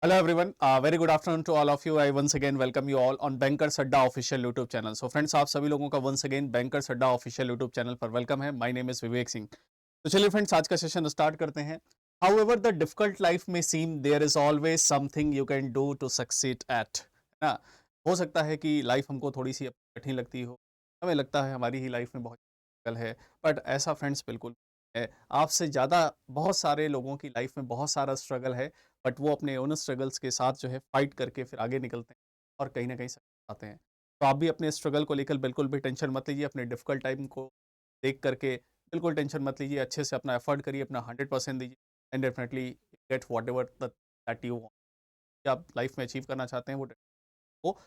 Hello everyone, very good afternoon to all of you. I once again welcome you all on Bankers Adda official YouTube channel. So friends, आप सभी लोगों का once again Bankers Adda official YouTube channel पर welcome है. My name is Vivek Singh. तो चलिए friends, आज का सेशन स्टार्ट करते हैं. However the difficult life may seem, there is always something you can do to succeed at. है ना? हो सकता है कि लाइफ हमको थोड़ी सी कठिन लगती हो, हमें लगता है हमारी ही लाइफ में बहुत स्ट्रगल है, बट ऐसा फ्रेंड्स बिल्कुल है. आपसे ज़्यादा बहुत सारे लोगों की लाइफ में बहुत सारा स्ट्रगल है, बट वो अपने उन स्ट्रगल्स के साथ जो है फाइट करके फिर आगे निकलते हैं और कहीं न कहीं सक्सेस पाते हैं. तो आप भी अपने स्ट्रगल को लेकर बिल्कुल भी टेंशन मत लीजिए, अपने डिफ़िकल्ट टाइम को देख करके बिल्कुल टेंशन मत लीजिए, अच्छे से अपना एफर्ट करिए, अपना 100% दीजिए and definitely get whatever that you want. आप लाइफ में अचीव करना चाहते हैं वो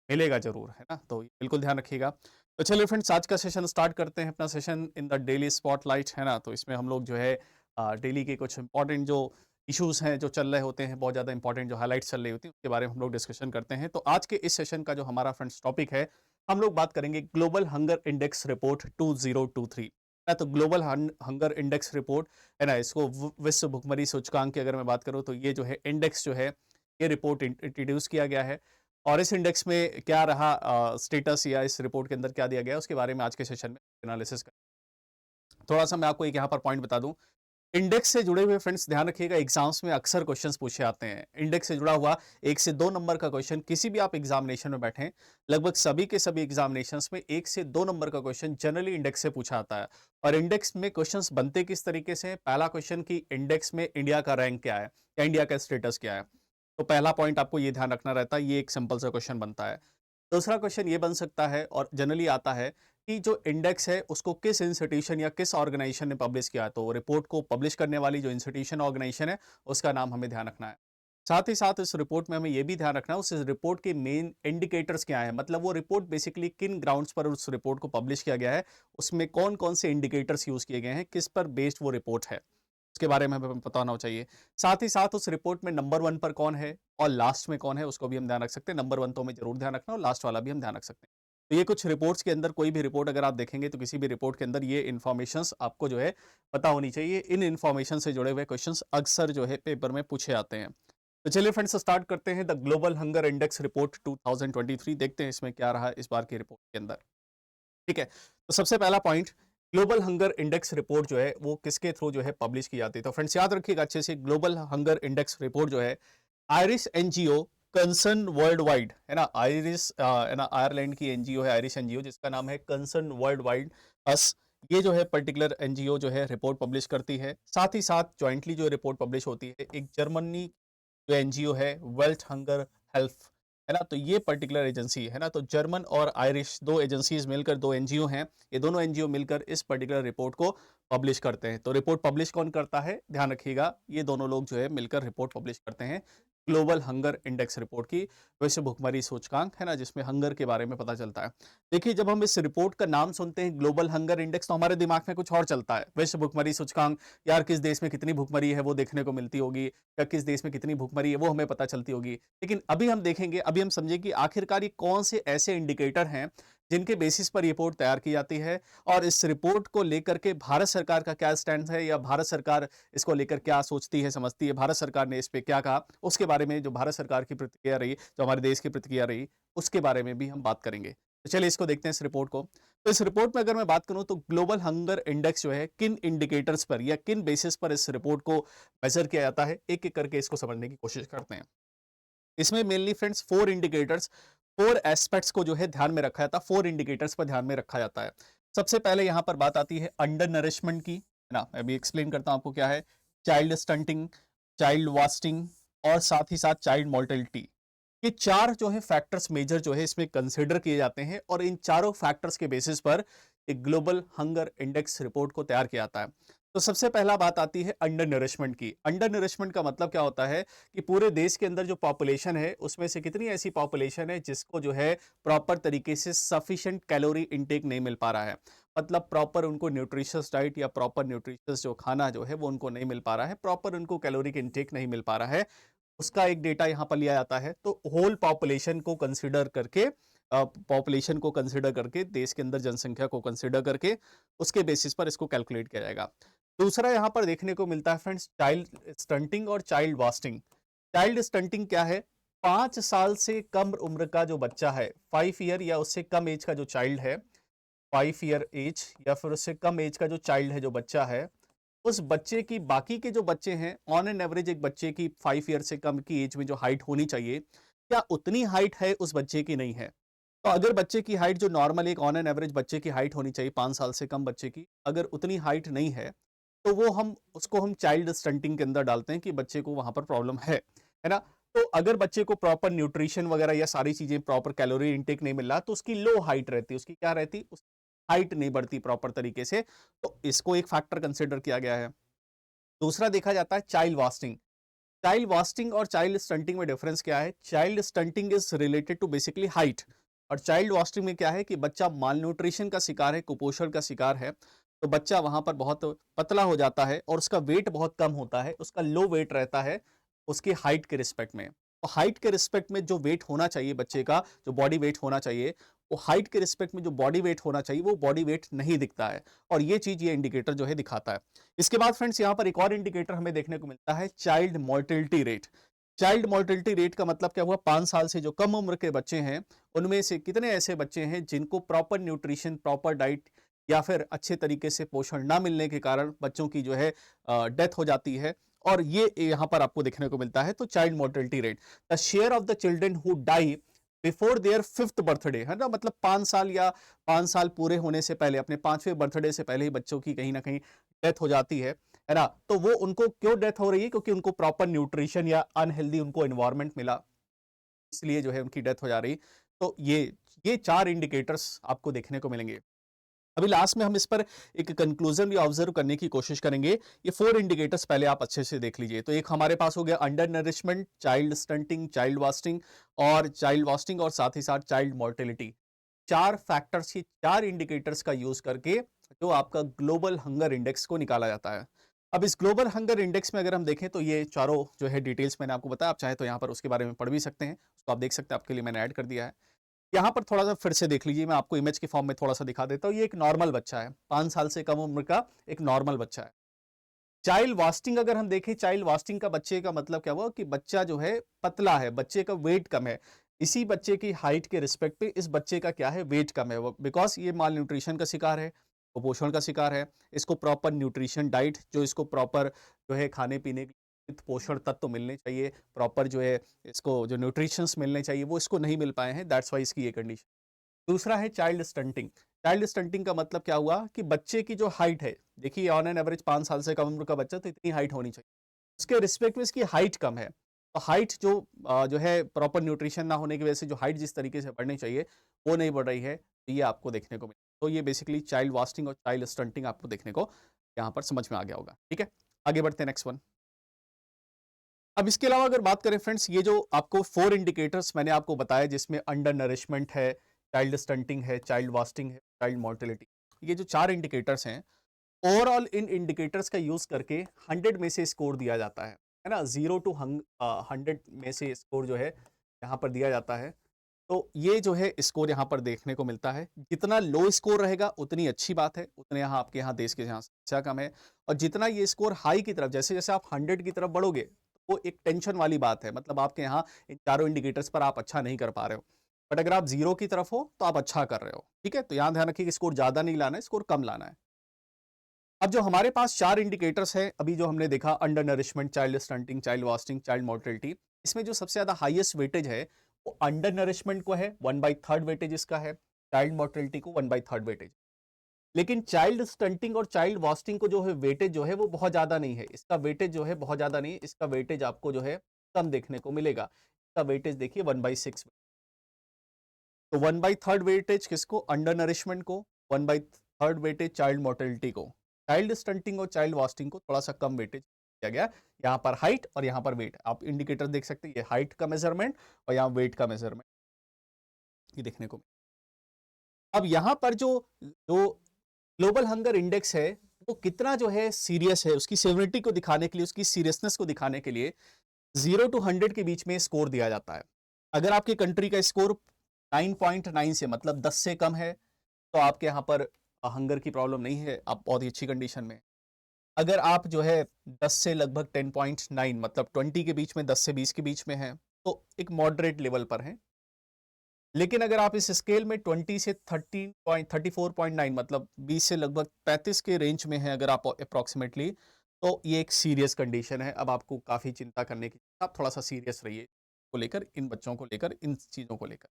मिलेगा ज़रूर, है ना? तो बिल्कुल ध्यान रखिएगा. तो चलिए फ्रेंड्स, आज का सेशन स्टार्ट करते हैं, अपना session in the daily spotlight, है ना? तो इसमें हम लोग जो है डेली के कुछ इंपॉर्टेंट जो इश्यूज़ हैं, जो चल रहे होते हैं, बहुत ज़्यादा इंपॉर्टेंट जो हाइलाइट्स चल रही होती हैं, उसके बारे में हम लोग डिस्कशन करते हैं. तो आज के इस सेशन का जो हमारा फ्रेंड्स टॉपिक है, हम लोग बात करेंगे ग्लोबल हंगर इंडेक्स रिपोर्ट 2023. है तो ग्लोबल हंगर इंडेक्स रिपोर्ट, है ना? इसको विश्व भुखमरी सूचकांक की अगर मैं बात करूँ, तो ये जो है इंडेक्स जो है, ये रिपोर्ट इंट्रोड्यूस किया गया है. और इस इंडेक्स में क्या रहा स्टेटस, या इस रिपोर्ट के अंदर क्या दिया गया है, उसके बारे में आज के सेशन में एनालिसिस कर. थोड़ा सा मैं आपको एक यहाँ पर पॉइंट बता दूं. इंडेक्स से जुड़े हुए फ्रेंड्स ध्यान रखिएगा, एग्जाम्स में अक्सर क्वेश्चंस पूछे आते हैं. इंडेक्स से जुड़ा हुआ 1 से 2 नंबर का क्वेश्चन किसी भी आप एग्जामिनेशन में बैठें, लगभग सभी के सभी एग्जामिनेशंस में 1 से 2 नंबर का क्वेश्चन जनरली इंडेक्स से पूछा आता है. और इंडेक्स में क्वेश्चंस बनते किस तरीके से हैं? पहला क्वेश्चन कि इंडेक्स में इंडिया का रैंक क्या है, या इंडिया का स्टेटस क्या है. तो पहला पॉइंट आपको ये ध्यान रखना रहता है, ये एक सिंपल सा क्वेश्चन बनता है. दूसरा क्वेश्चन ये बन सकता है और जनरली आता है कि जो इंडेक्स है उसको किस इंस्टीट्यूशन या किस ऑर्गेनाइजेशन ने पब्लिश किया है. तो रिपोर्ट को पब्लिश करने वाली जो इंस्टीट्यूशन ऑर्गेनाइजेशन है, उसका नाम हमें ध्यान रखना है. साथ ही साथ इस रिपोर्ट में हमें यह भी ध्यान रखना है उस रिपोर्ट के मेन इंडिकेटर्स क्या है, मतलब वो रिपोर्ट बेसिकली किन ग्राउंड्स पर उस रिपोर्ट को पब्लिश किया गया है, उसमें कौन कौन से इंडिकेटर्स यूज किए गए हैं, किस पर बेस्ड वो रिपोर्ट है, उसके बारे में हमें पता होना चाहिए. साथ ही साथ उस रिपोर्ट में नंबर 1 पर कौन है और लास्ट में कौन है, उसको भी हम ध्यान रख सकते हैं. नंबर 1 तो हमें जरूर ध्यान रखना, और लास्ट वाला भी हम ध्यान रख सकते हैं. तो ये कुछ रिपोर्ट्स के अंदर, कोई भी रिपोर्ट अगर आप देखेंगे तो किसी भी रिपोर्ट के अंदर ये इन्फॉर्मेशंस आपको जो है पता होनी चाहिए. इन इन्फॉर्मेशन से जुड़े हुए क्वेश्चंस अक्सर जो है पेपर में पूछे आते हैं. तो चलिए फ्रेंड्स, स्टार्ट करते हैं the global hunger index report 2023. देखते हैं इसमें क्या रहा इस बार की रिपोर्ट के अंदर. ठीक है, तो सबसे पहला point, global hunger index report जो है वो किसके थ्रू जो है पब्लिश की जाती है. तो फ्रेंड्स याद रखिएगा अच्छे से, ग्लोबल हंगर इंडेक्स रिपोर्ट जो है Irish NGO concern world wide, है ना? आयरिश है ना, आयरलैंड की एनजीओ है आयरिश एनजीओ, जिसका नाम है कंसर्न वर्ल्ड वाइड अस. ये जो है पर्टिकुलर एनजीओ जो है रिपोर्ट पब्लिश करती है. साथ ही साथ ज्वाइंटली जो रिपोर्ट पब्लिश होती है एक जर्मनी जो एनजीओ है, वर्ल्ड हंगर हेल्थ, है ना? तो ये पर्टिकुलर एजेंसी है ना, तो जर्मन और आयरिश दो एजेंसीज मिलकर, दो एनजीओ हैं, ये दोनों एनजीओ मिलकर इस पर्टिकुलर रिपोर्ट को पब्लिश करते हैं. तो रिपोर्ट पब्लिश कौन करता है, ध्यान रखिएगा, ये दोनों लोग जो है मिलकर रिपोर्ट पब्लिश करते हैं ग्लोबल हंगर इंडेक्स रिपोर्ट की, विश्व भुखमरी सूचकांक, है ना, जिसमें हंगर के बारे में पता चलता है. देखिए, जब हम इस रिपोर्ट का नाम सुनते हैं ग्लोबल हंगर इंडेक्स, तो हमारे दिमाग में कुछ और चलता है. विश्व भुखमरी सूचकांक, यार किस देश में कितनी भुखमरी है वो देखने को मिलती होगी, या किस देश में कितनी भुखमरी है वो हमें पता चलती होगी. लेकिन अभी हम देखेंगे, अभी हम समझेंगे कि आखिरकार ये कौन से ऐसे इंडिकेटर हैं जिनके बेसिस पर रिपोर्ट तैयार की जाती है, और इस रिपोर्ट को लेकर के भारत सरकार का क्या स्टैंड है, या भारत सरकार इसको लेकर क्या सोचती है, समझती है, भारत सरकार ने इस पे क्या कहा, उसके बारे में जो भारत सरकार की प्रतिक्रिया रही, जो हमारे देश की प्रतिक्रिया रही, उसके बारे में भी हम बात करेंगे. तो चलिए इसको देखते हैं इस रिपोर्ट को. तो इस रिपोर्ट में अगर मैं बात करूं, तो ग्लोबल हंगर इंडेक्स जो है किन इंडिकेटर्स पर या किन बेसिस पर इस रिपोर्ट को मेजर किया जाता है, एक एक करके इसको समझने की कोशिश करते हैं. इसमें मेनली फ्रेंड्स 4 इंडिकेटर्स, 4 एस्पेक्ट्स को जो है ध्यान में रखा जाता है, 4 इंडिकेटर्स पर ध्यान में रखा जाता है. सबसे पहले यहां पर बात आती है अंडर नरिशमेंट की, है ना? मैं अभी एक्सप्लेन करता हूं आपको क्या है. चाइल्ड स्टंटिंग, चाइल्ड वास्टिंग, और साथ ही साथ चाइल्ड मोर्टेलिटी. ये 4 जो है फैक्टर्स मेजर जो है इसमें कंसिडर किए जाते हैं, और इन चारों फैक्टर्स के बेसिस पर एक ग्लोबल हंगर इंडेक्स रिपोर्ट को तैयार किया जाता है. तो सबसे पहला बात आती है अंडर नरिशमेंट की. अंडर नरिशमेंट का मतलब क्या होता है कि पूरे देश के अंदर जो पॉपुलेशन है, उसमें से कितनी ऐसी पॉपुलेशन है जिसको जो है प्रॉपर तरीके से सफिशिएंट कैलोरी इंटेक नहीं मिल पा रहा है. मतलब प्रॉपर उनको न्यूट्रिशियस डाइट या प्रॉपर न्यूट्रिशियस जो खाना जो है वो उनको नहीं मिल पा रहा है, प्रॉपर उनको कैलोरिक इंटेक नहीं मिल पा रहा है, उसका एक डेटा यहाँ पर लिया जाता है. तो होल पॉपुलेशन को कंसिडर करके, देश के अंदर जनसंख्या को कंसिडर करके, उसके बेसिस पर इसको कैलकुलेट किया जाएगा. दूसरा यहाँ पर देखने को मिलता है फ्रेंड्स चाइल्ड स्टंटिंग और चाइल्ड वास्टिंग. चाइल्ड स्टंटिंग क्या है? 5 साल से कम उम्र का जो बच्चा है, 5 ईयर या उससे कम एज का जो चाइल्ड है, 5 ईयर एज या फिर उससे कम एज का जो चाइल्ड है, जो बच्चा है, उस बच्चे की बाकी के जो बच्चे हैं, ऑन एन एवरेज एक बच्चे की 5 ईयर से कम की एज में जो हाइट होनी चाहिए, क्या उतनी हाइट है उस बच्चे की? नहीं है। तो अगर बच्चे की हाइट जो नॉर्मल एक ऑन एन एवरेज बच्चे की हाइट होनी चाहिए 5 साल से कम बच्चे की, अगर उतनी हाइट नहीं है, तो वो हम उसको हम चाइल्ड स्टंटिंग के अंदर डालते हैं कि बच्चे को वहां पर प्रॉब्लम है ना? तो अगर बच्चे को प्रॉपर न्यूट्रिशन वगैरह या सारी चीजें प्रॉपर कैलोरी इंटेक नहीं मिल रहा, तो उसकी लो हाइट रहती है, उसकी क्या रहती, उस हाइट नहीं बढ़ती प्रॉपर तरीके से। तो इसको एक फैक्टर कंसिडर किया गया है। दूसरा देखा जाता है चाइल्ड वास्टिंग। चाइल्ड वास्टिंग और चाइल्ड स्टंटिंग में डिफरेंस क्या है? Child stunting is related to basically height, और चाइल्ड वास्टिंग में क्या है कि बच्चा माल न्यूट्रिशन का शिकार है, कुपोषण का शिकार है, तो बच्चा वहां पर बहुत पतला हो जाता है और उसका वेट बहुत कम होता है, उसका लो वेट रहता है उसकी हाइट के रिस्पेक्ट में। तो हाइट के रिस्पेक्ट में जो वेट होना चाहिए बच्चे का, जो बॉडी वेट होना चाहिए, वो हाइट के रिस्पेक्ट में जो बॉडी वेट होना चाहिए वो बॉडी वेट नहीं दिखता है, और ये चीज ये इंडिकेटर जो है दिखाता है। इसके बाद फ्रेंड्स यहाँ पर एक और इंडिकेटर हमें देखने को मिलता है, child mortality rate. Child mortality rate का मतलब क्या हुआ? 5 साल से जो कम उम्र के बच्चे हैं, उनमें से कितने ऐसे बच्चे हैं जिनको प्रॉपर न्यूट्रिशन, प्रॉपर डाइट या फिर अच्छे तरीके से पोषण ना मिलने के कारण बच्चों की जो है डेथ हो जाती है, और ये यहां पर आपको देखने को मिलता है। तो child mortality rate, the share of the children who die before their 5th birthday, है ना, मतलब 5 साल या 5 साल पूरे होने से पहले, अपने 5वें बर्थडे से पहले ही बच्चों की कहीं ना कहीं डेथ हो जाती है ना? तो वो उनको क्यों डेथ हो रही है? क्योंकि उनको प्रॉपर न्यूट्रिशन या अनहेल्दी उनको एनवायरनमेंट मिला, इसलिए जो है उनकी डेथ हो जा रही। तो ये 4 इंडिकेटर्स आपको देखने को मिलेंगे। अभी लास्ट में हम इस पर एक कंक्लूजन भी ऑब्जर्व करने की कोशिश करेंगे। ये 4 इंडिकेटर्स पहले आप अच्छे से देख लीजिए। तो एक हमारे पास हो गया under nourishment, child stunting, child wasting और साथ ही साथ चाइल्ड मोर्टेलिटी। 4 फैक्टर्स, ये 4 इंडिकेटर्स का यूज करके जो आपका ग्लोबल हंगर इंडेक्स को निकाला जाता है। अब इस ग्लोबल हंगर इंडेक्स में अगर हम देखें तो ये चारों जो है डिटेल्स मैंने आपको बताया, आप चाहे तो यहाँ पर उसके बारे में पढ़ भी सकते हैं, उसको आप देख सकते हैं, आपके लिए मैंने ऐड कर दिया है। यहाँ पर थोड़ा सा फिर से देख लीजिए, मैं आपको इमेज के फॉर्म में थोड़ा सा दिखा देता हूँ। ये एक नॉर्मल बच्चा है, 5 साल से कम उम्र का एक नॉर्मल बच्चा है। चाइल्ड वास्टिंग अगर हम देखें, चाइल्ड वास्टिंग का बच्चे का मतलब क्या हुआ कि बच्चा जो है पतला है, बच्चे का वेट कम है। इसी बच्चे की हाइट के रिस्पेक्ट पे इस बच्चे का क्या है, वेट कम है, बिकॉज ये माल न्यूट्रिशन का शिकार है, कुपोषण का शिकार है। इसको प्रॉपर न्यूट्रिशन डाइट, जो इसको प्रॉपर जो है खाने पीने के पोषण तत्व मिलने चाहिए, प्रॉपर जो है इसको जो न्यूट्रिशंस मिलने चाहिए, वो इसको नहीं मिल पाए हैं, दैट्स वाई इसकी ये कंडीशन। दूसरा है चाइल्ड स्टंटिंग। चाइल्ड स्टंटिंग का मतलब क्या हुआ कि बच्चे की जो हाइट है, देखिए ऑन एन एवरेज 5 साल से कम उम्र का बच्चा, तो इतनी हाइट होनी चाहिए, उसके रिस्पेक्ट में इसकी हाइट कम है। तो हाइट जो है प्रॉपर न्यूट्रिशन ना होने की वजह से जो हाइट जिस तरीके से बढ़नी चाहिए वो नहीं बढ़ रही है, तो ये आपको देखने को मिले। तो ये बेसिकली चाइल्ड वास्टिंग और चाइल्ड स्टंटिंग आपको देखने को यहाँ पर समझ में आ गया होगा। ठीक है, आगे बढ़ते हैं नेक्स्ट वन। अब इसके अलावा अगर बात करें फ्रेंड्स, ये जो आपको 4 इंडिकेटर्स मैंने आपको बताया, जिसमें अंडर नरिशमेंट है, चाइल्ड स्टंटिंग है, चाइल्ड वास्टिंग है, चाइल्ड मोर्टेलिटी, ये जो 4 इंडिकेटर्स हैं, ओवरऑल इन इंडिकेटर्स का यूज करके 100 में से स्कोर दिया जाता है ना? 0 टू 100 में से स्कोर जो है यहाँ पर दिया जाता है। तो ये जो है स्कोर यहाँ पर देखने को मिलता है। जितना लो स्कोर रहेगा उतनी अच्छी बात है, उतने यहाँ आपके यहाँ देश के यहाँ समस्या कम है, और जितना ये स्कोर हाई की तरफ, जैसे जैसे आप 100 की तरफ बढ़ोगे, तो वो एक टेंशन वाली बात है, मतलब आपके यहाँ इन चारों इंडिकेटर्स पर आप अच्छा नहीं कर पा रहे हो। बट अगर आप 0 की तरफ हो तो आप अच्छा कर रहे हो। ठीक है, तो यहाँ ध्यान रखिए कि स्कोर ज्यादा नहीं लाना है, स्कोर कम लाना है। अब जो हमारे पास 4 इंडिकेटर्स हैं, अभी जो हमने देखा, under nourishment, child stunting, child wasting, child mortality, इसमें जो सबसे ज्यादा हाईएस्ट वेटेज है वो अंडर नरिशमेंट को है, 1/3 वेटेज इसका है, चाइल्ड मोर्टेलिटी को 1/3 वेटेज। लेकिन चाइल्ड स्टंटिंग और चाइल्ड वास्टिंग को जो है वेटेज जो है वो बहुत ज्यादा नहीं है, इसका वेटेज जो है बहुत ज्यादा नहीं है, इसका वेटेज आपको जो है कम देखने को मिलेगा। इसका वेटेज देखिए 1/6। तो 1/3 वेटेज किसको? अंडर नरिशमेंट को। 1/3 वेटेज चाइल्ड मोर्टेलिटी को। चाइल्ड स्टंटिंग और चाइल्ड वास्टिंग को थोड़ा सा कम वेटेज दिया गया। यहाँ पर हाइट और यहाँ पर वेट, आप इंडिकेटर देख सकते हैं, ये हाइट का मेजरमेंट और यहाँ वेट का मेजरमेंट, ये देखने को। अब यहाँ पर जो जो ग्लोबल हंगर इंडेक्स है, वो कितना जो है सीरियस है, उसकी सेवरिटी को दिखाने के लिए, उसकी सीरियसनेस को दिखाने के लिए 0 टू 100 के बीच में स्कोर दिया जाता है। अगर आपकी कंट्री का स्कोर 9.9 से, मतलब 10 से कम है, तो आपके यहाँ पर हंगर की प्रॉब्लम नहीं है, आप बहुत ही अच्छी कंडीशन में। अगर आप जो है 10 से लगभग 10.9 मतलब 20 के बीच में, 10 से 20 के बीच में हैं, तो एक मॉडरेट लेवल पर हैं। लेकिन अगर आप इस स्केल में 20 से 34.9 मतलब 20 से लगभग 35 के रेंज में हैं अगर आप अप्रॉक्सीमेटली, तो ये एक सीरियस कंडीशन है। अब आपको काफ़ी चिंता करने की, आप थोड़ा-सा सीरियस रहिए को लेकर, इन बच्चों को लेकर, इन चीज़ों को लेकर।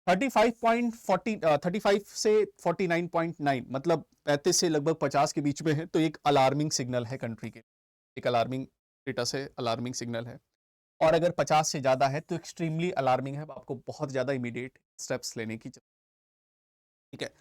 35 से 49.9 मतलब 35 से लगभग 50 के बीच में है, तो एक अलार्मिंग सिग्नल है कंट्री के, एक अलार्मिंग स्टेटस है, अलार्मिंग सिग्नल है। और अगर 50 से ज़्यादा है तो एक्सट्रीमली अलार्मिंग है, आपको बहुत ज़्यादा इमीडिएट स्टेप्स लेने की जरूरत। ठीक है,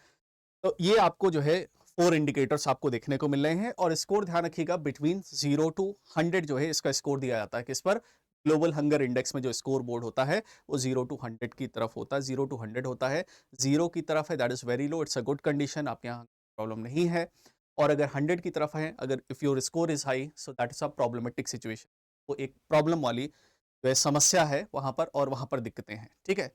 तो ये आपको जो है 4 इंडिकेटर्स आपको देखने को मिल रहे हैं, और स्कोर ध्यान रखिएगा बिटवीन 0 टू 100 जो है इसका स्कोर दिया जाता है। किस पर? ग्लोबल हंगर इंडेक्स में जो स्कोर बोर्ड होता है वो 0 टू 100 की तरफ होता है, 0 टू 100 होता है। 0 की तरफ है that is very low, it's a good condition, आपके यहाँ प्रॉब्लम नहीं है। और अगर 100 की तरफ है, अगर if your score is high, so that is a problematic situation, वो एक प्रॉब्लम वाली जो है समस्या है वहां पर, और वहां पर दिक्कतें हैं। ठीक है,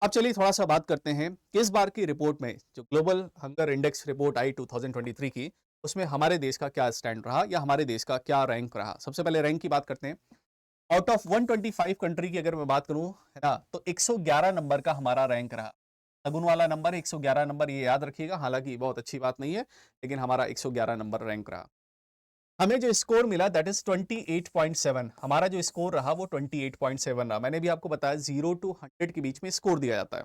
अब चलिए थोड़ा सा बात करते हैं कि इस बार की रिपोर्ट में जो ग्लोबल हंगर इंडेक्स रिपोर्ट आई 2023 की, उसमें हमारे देश का क्या स्टैंड रहा या हमारे देश का क्या रैंक रहा। सबसे पहले रैंक की बात करते हैं। आउट ऑफ 125 कंट्री की अगर मैं बात करूं, है ना, तो 111 नंबर का हमारा रैंक रहा। सगुन वाला नंबर 111 नंबर, ये याद रखिएगा, हालांकि बहुत अच्छी बात नहीं है, लेकिन हमारा 111 नंबर रैंक रहा। हमें जो स्कोर मिला दैट इज 28.7, हमारा जो स्कोर रहा वो 28.7 रहा। मैंने भी आपको बताया 0 टू 100 के बीच में स्कोर दिया जाता है।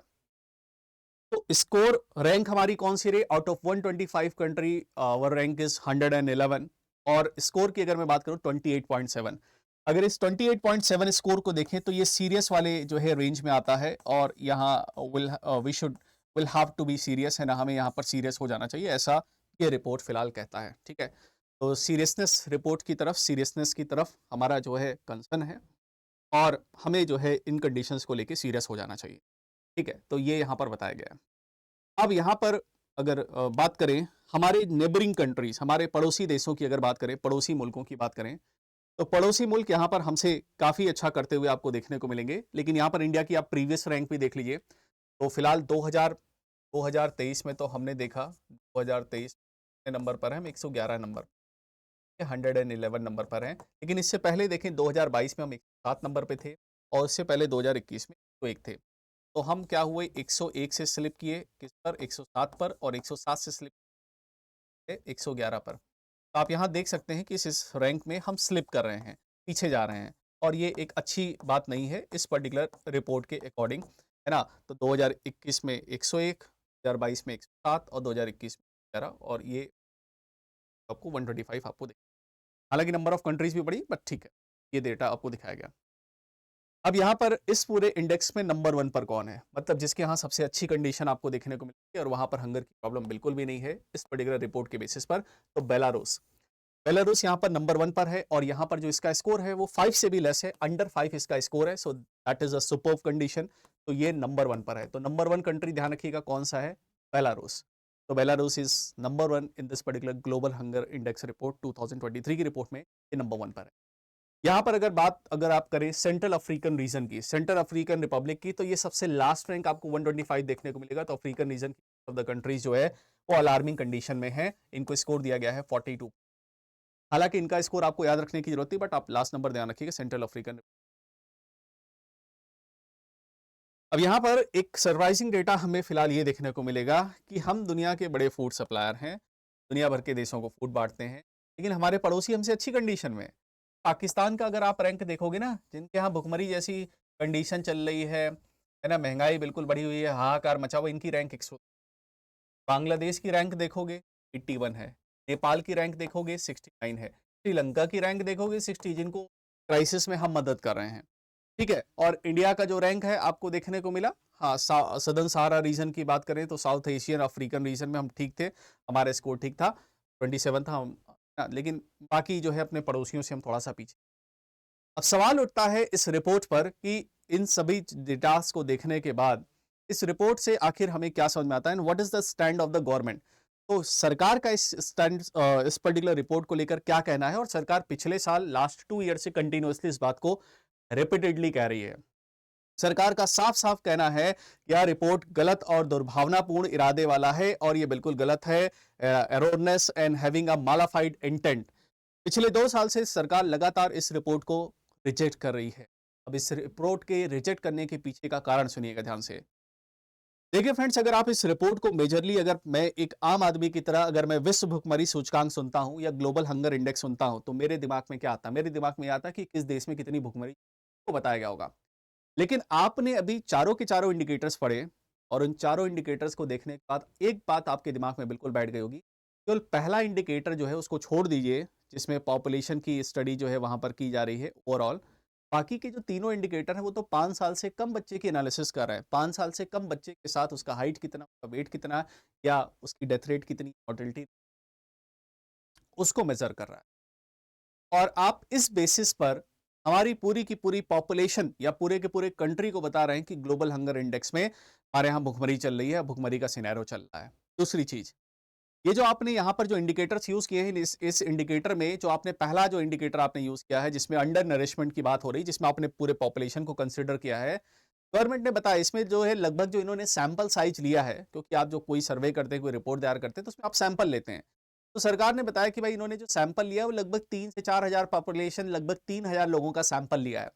तो स्कोर रैंक हमारी कौन सी रही? Out of 125 country our rank is 111, और स्कोर की अगर मैं बात करूं 28.7। अगर इस 28.7 स्कोर को देखें तो ये सीरियस वाले जो है रेंज में आता है, और यहाँ will have to be serious, है ना, हमें यहाँ पर सीरियस हो जाना चाहिए, ऐसा ये रिपोर्ट फिलहाल कहता है। ठीक है, तो सीरियसनेस रिपोर्ट की तरफ, सीरियसनेस की तरफ हमारा जो है कंसर्न है, और हमें जो है इन कंडीशंस को लेके सीरियस हो जाना चाहिए। ठीक है, तो ये यहाँ पर बताया गया है। अब यहाँ पर अगर बात करें हमारे नेबरिंग कंट्रीज, हमारे पड़ोसी देशों की अगर बात करें, पड़ोसी मुल्कों की बात करें, तो पड़ोसी मुल्क यहाँ पर हमसे काफ़ी अच्छा करते हुए आपको देखने को मिलेंगे। लेकिन यहाँ पर इंडिया की आप प्रीवियस रैंक भी देख लीजिए, तो फिलहाल 2023 में तो हमने देखा 2023 के नंबर पर है हम 111 नंबर, 111 नंबर पर हैं। लेकिन इससे पहले देखें 2022 में हम 107 नंबर पे थे, और इससे पहले 2021 में 101 थे। तो हम क्या हुए, 101 से स्लिप किए किस पर? 107 पर, और 107 से स्लिप किए 111 पर। तो आप यहाँ देख सकते हैं कि इस रैंक में हम स्लिप कर रहे हैं, पीछे जा रहे हैं, और ये एक अच्छी बात नहीं है इस पर्टिकुलर रिपोर्ट के अकॉर्डिंग, है ना। तो 2021 में 101, 2022 में 107, और 2021 में 11, और ये आपको 125 आपको, हालांकि नंबर ऑफ कंट्रीज भी बढ़ी, बट ठीक है, ये डेटा आपको दिखाया गया। अब यहाँ पर इस पूरे इंडेक्स में नंबर 1 पर कौन है, मतलब जिसके यहाँ सबसे अच्छी कंडीशन आपको देखने को मिलेगी, और वहां पर हंगर की प्रॉब्लम बिल्कुल भी नहीं है इस पर्टिकुलर रिपोर्ट के बेसिस पर, तो बेलारूस। बेलारूस यहाँ पर नंबर 1 पर है, और यहाँ पर जो इसका स्कोर है वो 5 से भी लेस है, अंडर 5 इसका स्कोर है, so that is a superb condition. तो ये नंबर 1 पर है। तो नंबर 1 कंट्री ध्यान रखिएगा कौन सा है? बेलारूस। तो Belarus is number 1 in this particular global hunger index report 2023 की रिपोर्ट में, ये नंबर 1 पर है। यहाँ पर अगर आप करें सेंट्रल अफ्रीकन रीजन की, सेंट्रल अफ्रीकन रिपब्लिक की, तो ये सबसे लास्ट रैंक आपको 125 देखने को मिलेगा। तो African region of the countries जो है वो अलार्मिंग कंडीशन में है, इनको स्कोर दिया गया है 42। हालांकि इनका स्कोर आपको याद रखने की जरूरत है, बट आप लास्ट नंबर ध्यान रखिएगा, सेंट्रल अफ्रीकन। अब यहाँ पर एक सरप्राइजिंग डेटा हमें फिलहाल ये देखने को मिलेगा कि हम दुनिया के बड़े फूड सप्लायर हैं, दुनिया भर के देशों को फूड बांटते हैं, लेकिन हमारे पड़ोसी हमसे अच्छी कंडीशन में है। पाकिस्तान का अगर आप रैंक देखोगे ना, जिनके यहाँ भुखमरी जैसी कंडीशन चल रही है ना, महंगाई बिल्कुल बढ़ी हुई है, हाहाकार मचा हुआ, इनकी रैंक 100। बांग्लादेश की रैंक देखोगे 81 है, नेपाल की रैंक देखोगे 69 है, श्रीलंका की रैंक देखोगे 60, जिनको क्राइसिस में हम मदद कर रहे हैं। ठीक है, और इंडिया का जो रैंक है आपको देखने को मिला, हाँ, सदर्न सहारा रीजन की बात करें तो साउथ एशियन अफ्रीकन रीजन में हम ठीक थे, हमारा स्कोर ठीक था, 27 था हम, लेकिन बाकी जो है अपने पड़ोसियों से हम थोड़ा सा पीछे। अब सवाल उठता है इस रिपोर्ट पर कि इन सभी डेटास को देखने के बाद इस रिपोर्ट से आखिर हमें क्या समझ में आता है, what is the stand of the government. तो सरकार का इस स्टैंड, इस पर्टिकुलर रिपोर्ट को लेकर क्या कहना है, और सरकार पिछले साल लास्ट 2 ईयर से कंटिन्यूअसली इस बात को रिपीटेडली कह रही है। सरकार का साफ साफ कहना है कि यह रिपोर्ट गलत और दुर्भावनापूर्ण इरादे वाला है और यह बिल्कुल गलत है, erroneous and having a malafide intent. पिछले 2 साल से सरकार लगातार इस रिपोर्ट को रिजेक्ट कर रही है। अब इस रिपोर्ट के रिजेक्ट करने के पीछे का कारण सुनिएगा ध्यान से। देखिए फ्रेंड्स, अगर आप इस रिपोर्ट को मेजरली, अगर मैं एक आम आदमी की तरह अगर मैं विश्व भुखमरी सूचकांक सुनता हूं या ग्लोबल हंगर इंडेक्स सुनता हूं, तो मेरे दिमाग में क्या आता है? मेरे दिमाग में आता है कि किस देश में कितनी भुखमरी को बताया गया होगा। लेकिन आपने अभी चारों के चारों इंडिकेटर्स पढ़े और उन चारों इंडिकेटर्स को देखने के बाद एक बात आपके दिमाग में बिल्कुल बैठ गई होगी। केवल पहला इंडिकेटर जो है उसको छोड़ दीजिए, जिसमें पॉपुलेशन की स्टडी जो है वहां पर की जा रही है ओवरऑल। बाकी के जो तीनों इंडिकेटर हैं वो तो 5 साल से कम बच्चे की एनालिसिस कर रहे हैं। 5 साल से कम बच्चे के साथ उसका हाइट कितना, उसका वेट कितना, या उसकी डेथ रेट कितनी, मॉर्टेलिटी, उसको मेजर कर रहा है। और आप इस बेसिस पर हमारी पूरी की पूरी पॉपुलेशन या पूरे के पूरे कंट्री को बता रहे हैं कि ग्लोबल हंगर इंडेक्स में हमारे यहाँ भुखमरी चल रही है, भुखमरी का सिनेरियो चल रहा है। दूसरी चीज, ये जो आपने यहाँ पर जो इंडिकेटर्स यूज किए हैं, इस इंडिकेटर में जो आपने पहला जो इंडिकेटर आपने यूज किया है जिसमें अंडर नरिशमेंट की बात हो रही है, जिसमें आपने पूरे पॉपुलेशन को कंसिडर किया है, गवर्नमेंट ने बताया इसमें जो है लगभग जो इन्होंने सैंपल साइज लिया है, क्योंकि आप जो कोई सर्वे करते हैं, कोई रिपोर्ट तैयार करते हैं, तो उसमें आप सैंपल लेते हैं। तो सरकार ने बताया कि भाई इन्होंने जो सैंपल लिया है वो लगभग 3 से 4 हजार पॉपुलेशन, लगभग 3 हजार लोगों का सैंपल लिया है।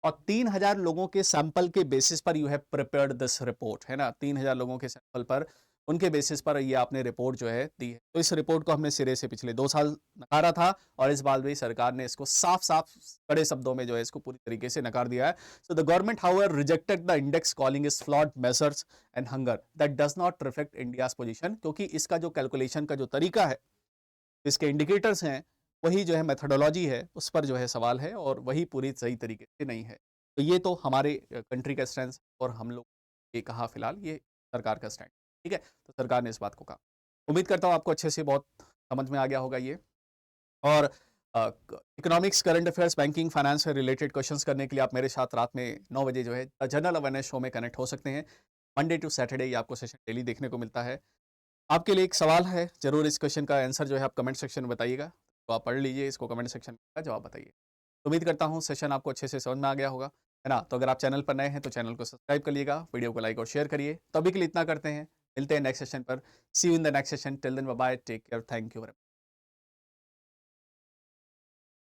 और 3 हजार लोगों के सैंपल के बेसिस पर you have prepared this report, है ना। 3 हजार लोगों के सैंपल पर, उनके बेसिस पर ये आपने रिपोर्ट जो है दी है। तो इस रिपोर्ट को हमने सिरे से पिछले 2 साल नकारा था और इस बार भी सरकार ने इसको साफ साफ कड़े शब्दों में जो है इसको पूरी तरीके से नकार दिया है। So the government however rejected the index calling is flawed measures and hunger that does not reflect India's position, क्योंकि इसका जो कैलकुलेशन का जो तरीका है, इसके इंडिकेटर्स हैं, वही जो है मेथोडोलॉजी है, उस पर जो है सवाल है और वही पूरी सही तरीके से नहीं है। तो ये तो हमारे कंट्री का स्टैंड और हम लोग ये कहा फिलहाल, ये सरकार का स्टैंड, ठीक है। तो सरकार ने इस बात को कहा। उम्मीद करता हूँ आपको अच्छे से बहुत समझ में आ गया होगा ये। और economics, current affairs, banking, finance से रिलेटेड क्वेश्चंस करने के लिए आप मेरे साथ रात में 9 बजे जो है जनरल अवेयरनेस शो में कनेक्ट हो सकते हैं। मंडे टू सैटरडे ये आपको सेशन डेली देखने को मिलता है। आपके लिए एक सवाल है, जरूर इस क्वेश्चन का आंसर जो है आप कमेंट सेक्शन में बताइएगा, तो आप पढ़ लीजिए इसको, कमेंट सेक्शन में जवाब बताइए। तो उम्मीद करता हूँ सेशन आपको अच्छे से समझ में आ गया होगा, है ना। तो अगर आप चैनल पर नए हैं तो चैनल को सब्सक्राइब कर लीजिएगा, वीडियो को लाइक और शेयर करिए। तो अभी के लिए इतना करते हैं, मिलते हैं नेक्स्ट सेशन पर। See you in the next session, till then bye bye, take care, thank you.